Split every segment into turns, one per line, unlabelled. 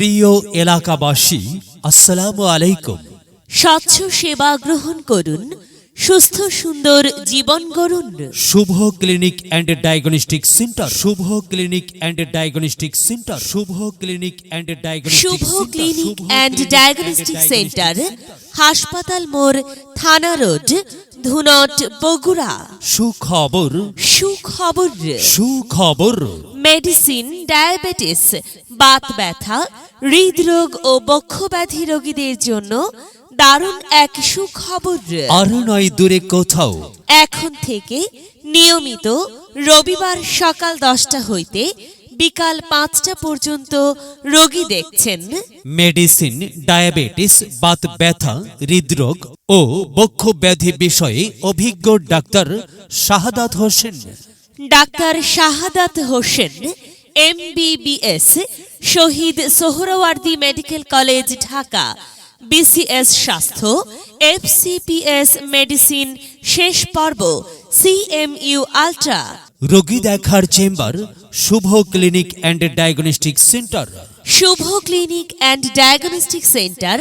প্রিয় এলাকাবাসী, আসসালামু আলাইকুম।
স্বচ্ছ সেবা গ্রহণ করুন, সুস্থ সুন্দর জীবন গড়ুন।
Shubho clinic and diagnostic centre, Shubho clinic and diagnostic centre, Shubho clinic and diagnostic
Shubho clinic and diagnostic centre, হাসপাতাল মোড়, থানা রোড, ধুনট, বগুড়া।
সুখবর,
সুখবর,
সুখবর।
মেডিসিন, ডায়াবেটিস, বাত ব্যথা, হৃদরোগ ও বক্ষব্যাধি রোগীদের জন্য দারুণ এক সুখবর।
আর নয় দূরে কোথাও।
এখন থেকে নিয়মিত রবিবার সকাল 10টা হইতে বিকাল 5টা পর্যন্ত রোগী দেখছেন
মেডিসিন, ডায়াবেটিস, বাত ব্যথা, হৃদরোগ ও বক্ষব্যাধি বিষয়ে অভিজ্ঞ doctor Shahadat Hossain.
Doctor Shahadat Hossain MBBS, Shaheed Suhrawardy medical college, Dhaka. BCS স্বাস্থ্য, FCPS মেডিসিন শেষ পর্ব, CMU আলট্রা।
রোগী দেখার chamber Shuvo clinic and diagnostic centre.
Shubho clinic and diagnostic centre,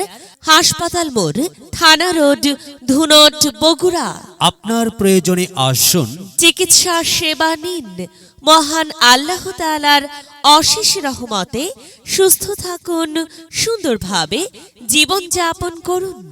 হাসপাতাল মোড়, থানা রোড, ধুনট, বগুড়া।
আপনার প্রয়োজনে আসুন,
চিকিৎসা সেবা নিন। মহান আল্লাহ তাআলার অশেষ রহমতে সুস্থ থাকুন, সুন্দরভাবে জীবনযাপন করুন।